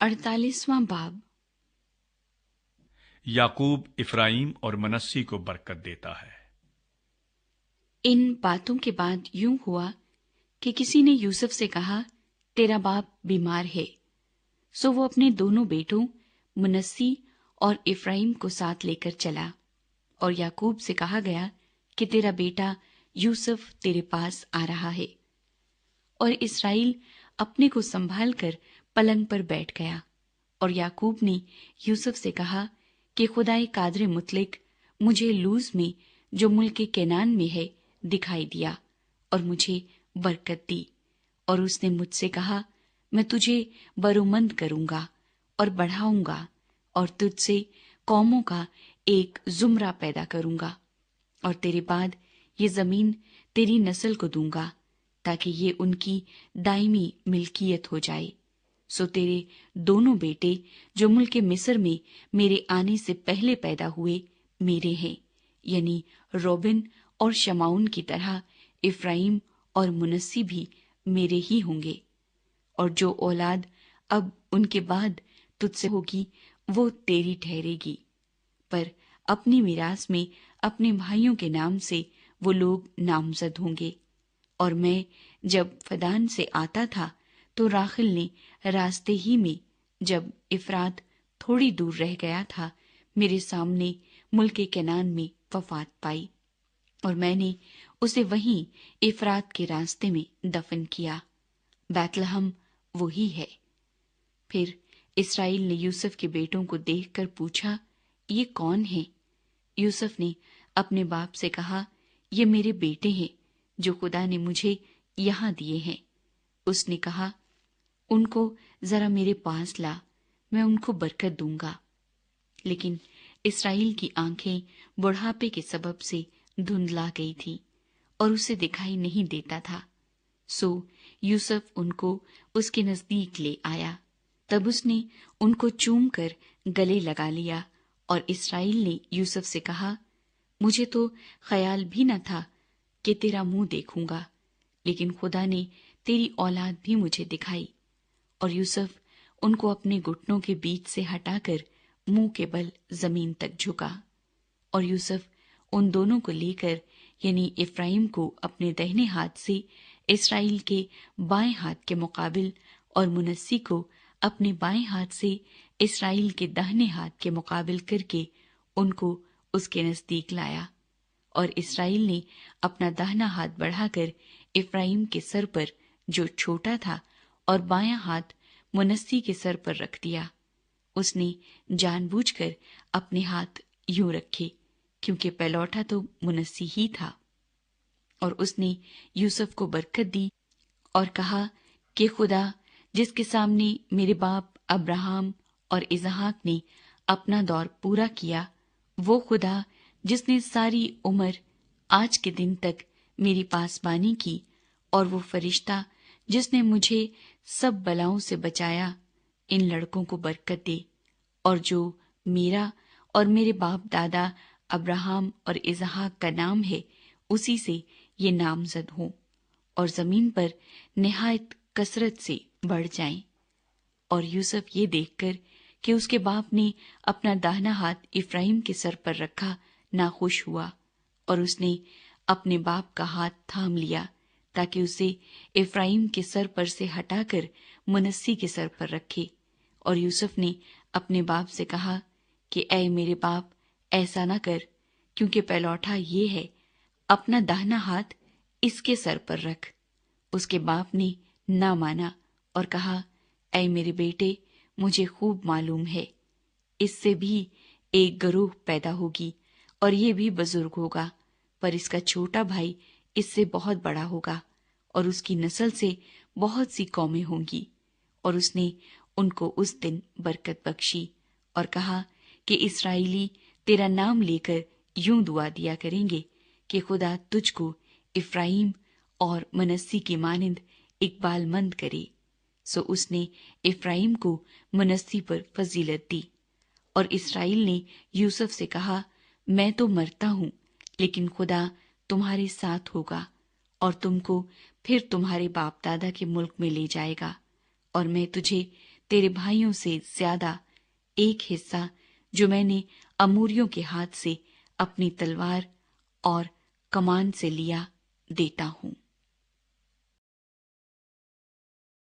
48वां बाब। याकूब इफ्राइम और मनस्सी को बरकत देता है। इन बातों के बाद यूं हुआ कि किसी ने यूसुफ से कहा, तेरा बाप बीमार है। सो वो अपने दोनों बेटों मनस्सी और इफ्राइम को साथ लेकर चला, और याकूब से कहा गया कि तेरा बेटा यूसुफ तेरे पास आ रहा है। और इसराइल अपने को संभाल कर पलंग पर बैठ गया। और याकूब ने यूसुफ से कहा कि खुदाए कादर मुतलिक मुझे लूज में जो मुल्क केनान में है दिखाई दिया और मुझे बरकत दी। और उसने मुझसे कहा, मैं तुझे बरोमंद करूंगा और बढ़ाऊंगा और तुझसे कौमों का एक जुमरा पैदा करूंगा, और तेरे बाद ये जमीन तेरी नस्ल को दूंगा ताकि ये उनकी दायमी मिल्कियत हो जाए। सो तेरे दोनों बेटे जो मुल्क मिस्र में मेरे आने से पहले पैदा हुए मेरे हैं, यानी रोबिन और शमाउन की तरह इफ्राइम और मुनस्सी भी मेरे ही होंगे। और जो औलाद अब उनके बाद तुझसे होगी वो तेरी ठहरेगी। पर अपनी मिरास में अपने भाइयों के नाम से वो लोग नामजद होंगे। और मैं जब फदान से आता था तो राखिल ने रास्ते ही में, जब इफरात थोड़ी दूर रह गया था, मेरे सामने मुल्क केनान में वफात पाई, और मैंने उसे वहीं इफरात के रास्ते में दफन किया। बैतलहम वही है। फिर इसराइल ने यूसुफ के बेटों को देखकर पूछा, ये कौन है? यूसुफ ने अपने बाप से कहा, ये मेरे बेटे हैं जो खुदा ने मुझे यहाँ दिए हैं। उसने कहा, उनको जरा मेरे पास ला, मैं उनको बरकत दूंगा। लेकिन इसराइल की आंखें बुढ़ापे के सबब से धुंधला गई थी और उसे दिखाई नहीं देता था। सो यूसुफ उनको उसके नजदीक ले आया। तब उसने उनको चूम कर गले लगा लिया। और इसराइल ने यूसुफ से कहा, मुझे तो ख्याल भी न था कि तेरा मुंह देखूंगा, लेकिन खुदा ने तेरी औलाद भी मुझे दिखाई। और यूसुफ उनको अपने घुटनों के बीच से हटाकर मुंह के बल जमीन तक झुका। और यूसुफ उन दोनों को लेकर, यानी इफ्राइम को अपने दाहिने हाथ से इसराइल के बाएं हाथ के मुकाबिल और मुनस्सी को अपने बाएं हाथ से इसराइल के दाहिने हाथ के मुकाबिल करके उनको उसके नजदीक लाया। और इसराइल ने अपना दाहिना हाथ बढ़ाकर इफ्राइम के सर पर जो छोटा था और बायां हाथ मुनस्सी के सर पर रख दिया। उसने जानबूझकर अपने हाथ यूं रखे क्योंकि पहलौठा तो मुनस्सी ही था। और उसने यूसुफ को बरकत दी और कहा कि खुदा जिसके सामने मेरे बाप अब्राहम और इसहाक ने अपना दौर पूरा किया, वो खुदा जिसने सारी उम्र आज के दिन तक मेरी पासबानी की, और वो फरिश्ता जिसने मुझे सब बलाओं से बचाया, इन लड़कों को बरकत दे। और जो मेरा और मेरे बाप दादा अब्राहम और इसहाक का नाम है, उसी से ये नामजद हों और जमीन पर निहायत कसरत से बढ़ जाएं। और यूसुफ ये देखकर कि उसके बाप ने अपना दाहिना हाथ इफ्राइम के सर पर रखा, नाखुश हुआ, और उसने अपने बाप का हाथ थाम लिया ताकि उसे इफ्राइम के सर पर से हटाकर मुनस्सी के सर पर रखे। और यूसुफ ने अपने बाप से कहा कि ऐ मेरे बाप, ऐसा न कर, क्योंकि पहलौठा ये है, अपना दाहिना हाथ इसके सर पर रख। उसके बाप ने ना माना और कहा, ऐ मेरे बेटे, मुझे खूब मालूम है, इससे भी एक गरूह पैदा होगी और ये भी बुजुर्ग होगा, पर इसका छोटा भाई इससे बहुत बड़ा होगा और उसकी नस्ल से बहुत सी कौमें होंगी। और उसने उनको उस दिन बरकत बख्शी और कहा कि इसराइली तेरा नाम लेकर यूं दुआ दिया करेंगे कि खुदा तुझको इफ्राइम और मनस्सी की मानिंद इकबालमंद करे। सो उसने इफ्राइम को मनस्सी पर फजीलत दी। और इसराइल ने यूसुफ से कहा, मैं तो मरता हूं, लेकिन खुदा तुम्हारे साथ होगा और तुमको फिर तुम्हारे बाप दादा के मुल्क में ले जाएगा, और मैं तुझे تیرے بھائیوں سے زیادہ ایک حصہ جو میں نے اموریوں کے ہاتھ سے اپنی تلوار اور کمان سے لیا دیتا ہوں۔